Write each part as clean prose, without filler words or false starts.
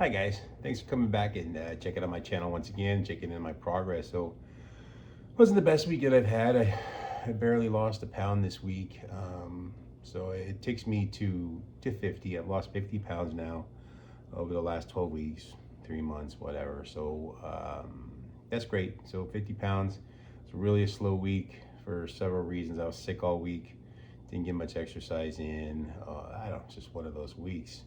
Hi guys, thanks for coming back and checking out my channel once again, checking in my progress. So, wasn't the best week that I've had. I barely lost a pound this week. So it takes me to 50. I've lost 50 pounds now over the last 12 weeks, 3 months, whatever. So that's great. So 50 pounds. It's really a slow week for several reasons. I was sick all week, didn't get much exercise in. I don't know, it's just one of those weeks.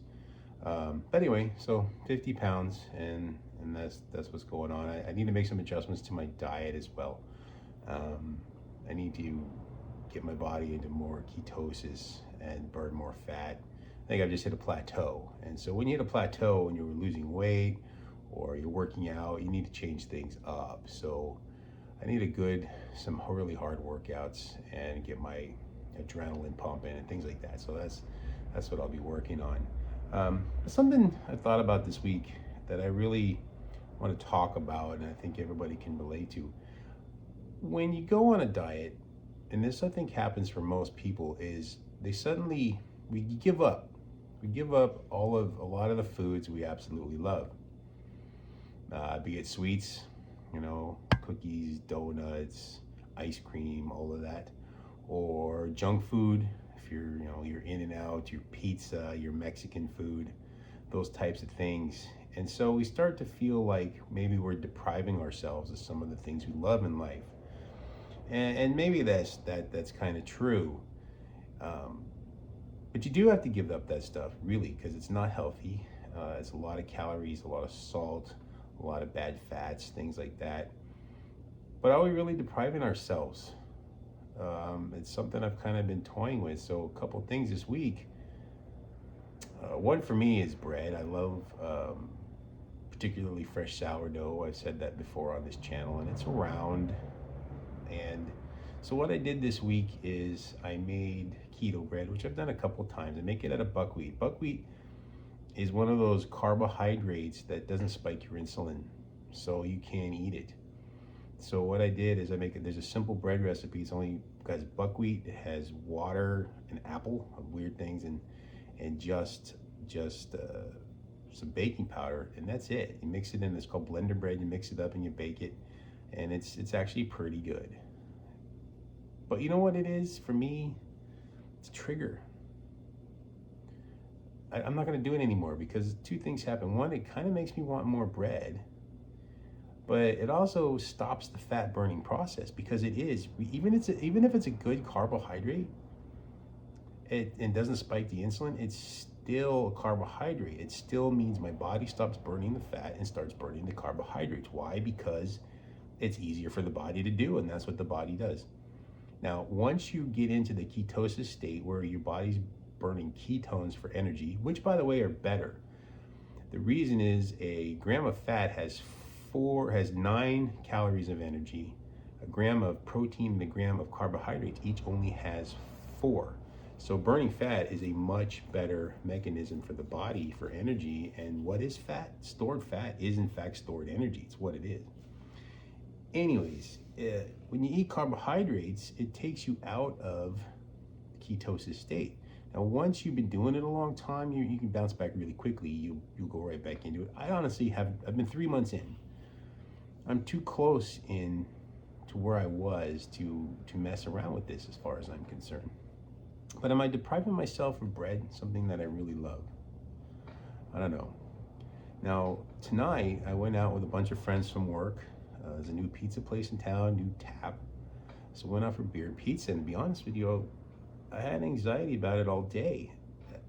But anyway, so 50 pounds, and that's what's going on. I need to make some adjustments to my diet as well. I need to get my body into more ketosis and burn more fat. I think I've just hit a plateau. And so when you hit a plateau and you're losing weight or you're working out, you need to change things up. So I need some really hard workouts and get my adrenaline pumping and things like that. So that's what I'll be working on. Something I thought about this week that I really want to talk about, and I think everybody can relate to. When you go on a diet, and this I think happens for most people, is we give up. We give up a lot of the foods we absolutely love. Be it sweets, cookies, donuts, ice cream, all of that, or junk food. If you're in and out, your pizza, your Mexican food, those types of things. And so we start to feel like maybe we're depriving ourselves of some of the things we love in life. And maybe that's kind of true. But you do have to give up that stuff, really, because it's not healthy. It's a lot of calories, a lot of salt, a lot of bad fats, things like that. But are we really depriving ourselves? It's something I've kind of been toying with. So a couple things this week. One for me is bread. I love particularly fresh sourdough. I've said that before on this channel, and it's around. And so what I did this week is I made keto bread, which I've done a couple times. I make it out of buckwheat. Buckwheat is one of those carbohydrates that doesn't spike your insulin, so you can eat it. So what I did is there's a simple bread recipe. It's only has buckwheat, it has water, an apple, weird things, and just some baking powder, and that's it. You mix it in. It's called blender bread. You mix it up and you bake it, and it's actually pretty good. But you know what it is for me? It's a trigger. I'm not going to do it anymore because two things happen. One, it kind of makes me want more bread, but it also stops the fat burning process because even if it's a good carbohydrate, it doesn't spike the insulin. It's still a carbohydrate. It still means my body stops burning the fat and starts burning the carbohydrates. Why? Because it's easier for the body to do, and that's what the body does. Now, once you get into the ketosis state where your body's burning ketones for energy, which by the way are better. The reason is a gram of fat has 9 calories of energy. A gram of protein and a gram of carbohydrates each only has 4. So burning fat is a much better mechanism for the body for energy. And what is fat? Stored fat is in fact stored energy. It's what it is. Anyways, when you eat carbohydrates, it takes you out of the ketosis state. Now, once you've been doing it a long time, you can bounce back really quickly. You'll go right back into it. I honestly I've been 3 months in. I'm too close in to where I was to mess around with this as far as I'm concerned. But am I depriving myself of bread, something that I really love? I don't know. Now, tonight, I went out with a bunch of friends from work. There's a new pizza place in town, new tap. So I went out for beer and pizza, and to be honest with you, I had anxiety about it all day.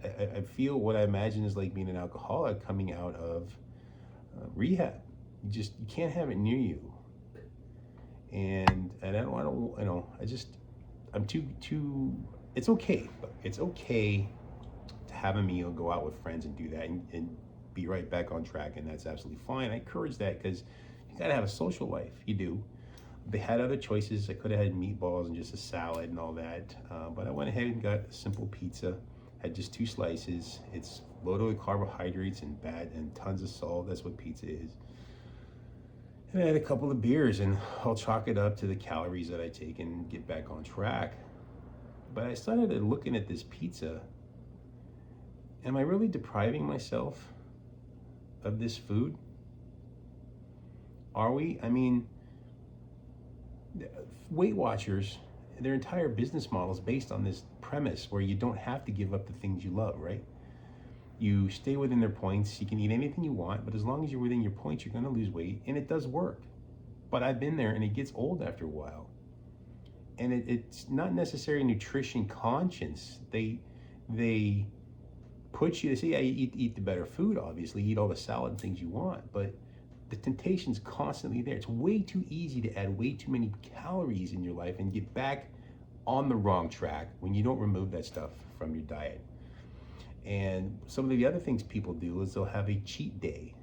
I feel what I imagine is like being an alcoholic coming out of rehab. You can't have it near you. And I don't want to, I'm too, it's okay. It's okay to have a meal, go out with friends and do that and be right back on track. And that's absolutely fine. I encourage that because you got to have a social life. You do. They had other choices. I could have had meatballs and just a salad and all that. But I went ahead and got a simple pizza. Had just 2 slices. It's loaded with carbohydrates and tons of salt. That's what pizza is. And I had a couple of beers, and I'll chalk it up to the calories that I take and get back on track. But I started looking at this pizza. Am I really depriving myself of this food? Are we? I mean, Weight Watchers, their entire business model is based on this premise where you don't have to give up the things you love, right? You stay within their points. You can eat anything you want, but as long as you're within your points, you're going to lose weight, and it does work. But I've been there, and it gets old after a while. And it's not necessarily nutrition conscience. They put you to say, yeah, you eat the better food, obviously, eat all the salad and things you want, but the temptation's constantly there. It's way too easy to add way too many calories in your life and get back on the wrong track when you don't remove that stuff from your diet. And some of the other things people do is they'll have a cheat day.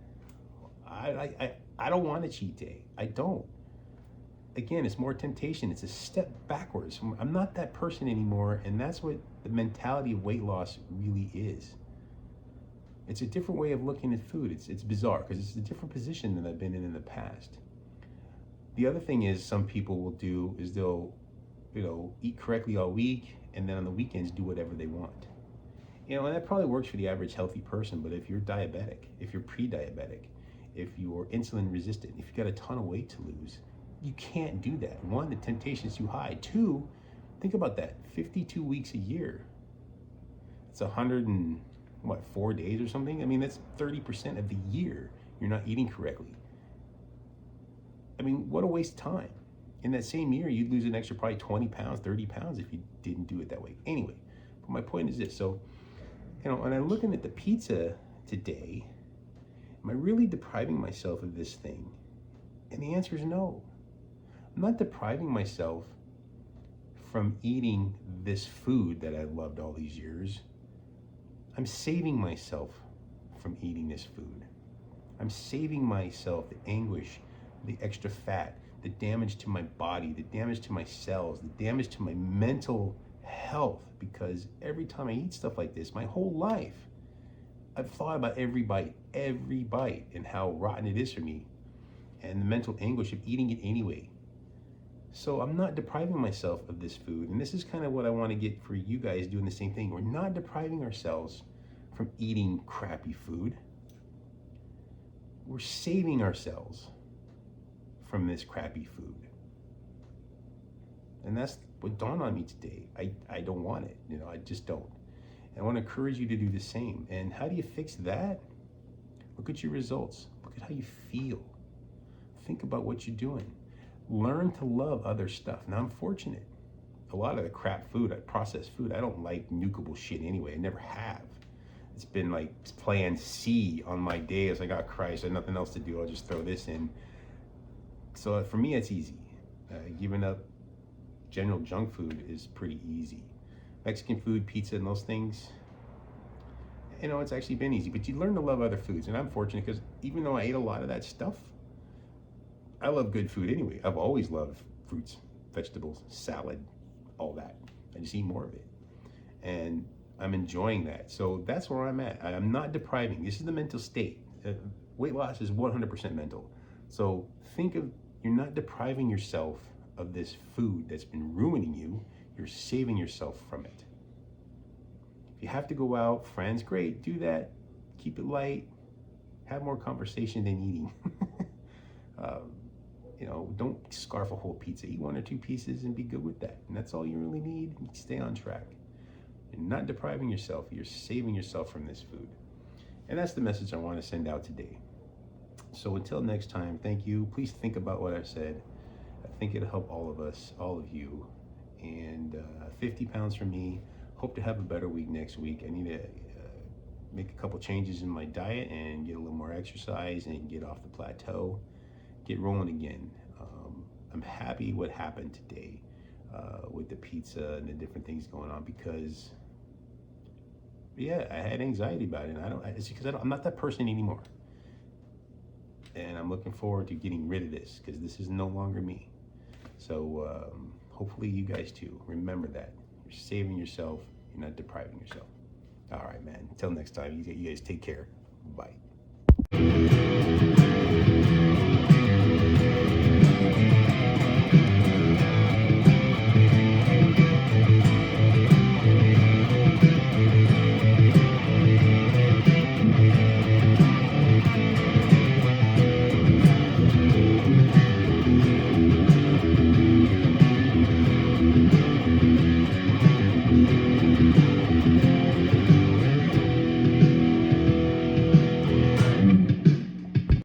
I don't want a cheat day. I don't. Again, it's more temptation. It's a step backwards. I'm not that person anymore, and that's what the mentality of weight loss really is. It's a different way of looking at food. It's bizarre because it's a different position than I've been in the past. The other thing is some people will do is they'll, eat correctly all week, and then on the weekends do whatever they want. And that probably works for the average healthy person, but if you're diabetic, if you're pre-diabetic, if you're insulin resistant, if you've got a ton of weight to lose, you can't do that. One, the temptation is too high. Two, think about that, 52 weeks a year. It's 4 days or something? I mean, that's 30% of the year you're not eating correctly. I mean, what a waste of time. In that same year, you'd lose an extra probably 20 pounds, 30 pounds if you didn't do it that way. Anyway, but my point is this. So, when I'm looking at the pizza today, am I really depriving myself of this thing? And the answer is no. I'm not depriving myself from eating this food that I loved all these years. I'm saving myself from eating this food. I'm saving myself the anguish, the extra fat, the damage to my body, the damage to my cells, the damage to my mental health, because every time I eat stuff like this, my whole life, I've thought about every bite, and how rotten it is for me, and the mental anguish of eating it anyway. So I'm not depriving myself of this food, and this is kind of what I want to get for you guys doing the same thing. We're not depriving ourselves from eating crappy food. We're saving ourselves from this crappy food. And that's what dawned on me today. I don't want it, I just don't. And I want to encourage you to do the same. And how do you fix that? Look at your results. Look at how you feel. Think about what you're doing. Learn to love other stuff. Now, I'm fortunate. A lot of the crap food, processed food, I don't like nukable shit anyway. I never have. It's been like plan C on my day. It's like, oh Christ, I have nothing else to do. I'll just throw this in. So for me, it's easy. Giving up general junk food is pretty easy. Mexican food, pizza, and those things, it's actually been easy. But you learn to love other foods. And I'm fortunate because even though I ate a lot of that stuff, I love good food anyway. I've always loved fruits, vegetables, salad, all that. I just eat more of it. And I'm enjoying that. So that's where I'm at. I'm not depriving. This is the mental state. Weight loss is 100% mental. So think of, you're not depriving yourself of this food that's been ruining you. You're saving yourself from it. If you have to go out, friends, great, do that. Keep it light. Have more conversation than eating. Don't scarf a whole pizza. Eat 1 or 2 pieces and be good with that. And that's all you really need. Stay on track. You're not depriving yourself. You're saving yourself from this food. And that's the message I want to send out today. So until next time, thank you. Please think about what I've said. I think it'll help all of us, all of you. And 50 pounds for me. Hope to have a better week next week. I need to make a couple changes in my diet and get a little more exercise and get off the plateau. Get rolling again. I'm happy what happened today with the pizza and the different things going on because, I had anxiety about it. And it's because I'm not that person anymore. And I'm looking forward to getting rid of this because this is no longer me. So hopefully you guys too. Remember that. You're saving yourself. You're not depriving yourself. All right, man. Until next time, you guys take care. Bye.